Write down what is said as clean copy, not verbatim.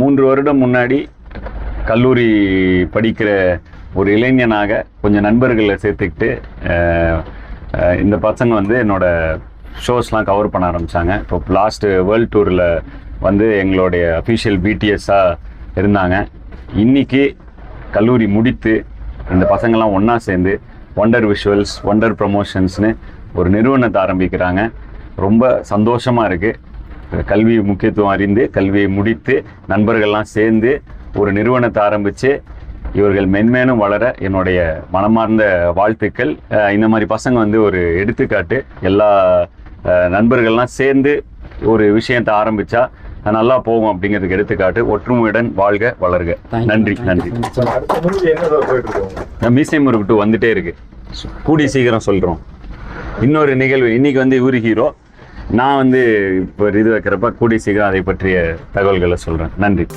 3 வருடம் முன்னாடி கல்லூரி படிக்கிற ஒரு இளைஞனாக கொஞ்சம் நண்பர்களை சேர்த்துக்கிட்டு இந்த பசங்க வந்து என்னோட ஷோஸ்லாம் கவர் பண்ண ஆரம்பித்தாங்க. இப்போ லாஸ்ட்டு வேர்ல்டு டூரில் வந்து எங்களுடைய அஃபிஷியல் பிடிஎஸ்ஸாக இருந்தாங்க. இன்றைக்கி கல்லூரி முடித்து இந்த பசங்கள்லாம் ஒன்றா சேர்ந்து ஒண்டர் விஷுவல்ஸ், ஒண்டர் ப்ரமோஷன்ஸ்னு ஒரு நிறுவனத்தை ஆரம்பிக்கிறாங்க. ரொம்ப சந்தோஷமாக இருக்குது. கல்வி முக்கியத்துவம் அறிந்து கல்வியை முடித்து நண்பர்கள்லாம் சேர்ந்து ஒரு நிறுவனத்தை ஆரம்பித்து இவர்கள் மென்மேலும் வளர என்னுடைய மனமார்ந்த வாழ்த்துக்கள். இந்த மாதிரி பசங்க வந்து ஒரு எடுத்துக்காட்டு. எல்லா நண்பர்கள்லாம் சேர்ந்து ஒரு விஷயத்தை ஆரம்பித்தா நல்லா போகும் அப்படிங்கிறதுக்கு எடுத்துக்காட்டு. ஒற்றுமையுடன் வாழ்க வளர்க. நன்றி. மீசை முறுக்கு 2 வந்துட்டே இருக்கு. கூடி சீக்கிரம் சொல்கிறோம். இன்னொரு நிகழ்வு இன்னைக்கு வந்து இவரு ஹீரோ, நான் வந்து இப்போ இது வைக்கிறப்ப கூடி சீக்கிரம் அதை பற்றிய தகவல்களை சொல்கிறேன். நன்றி.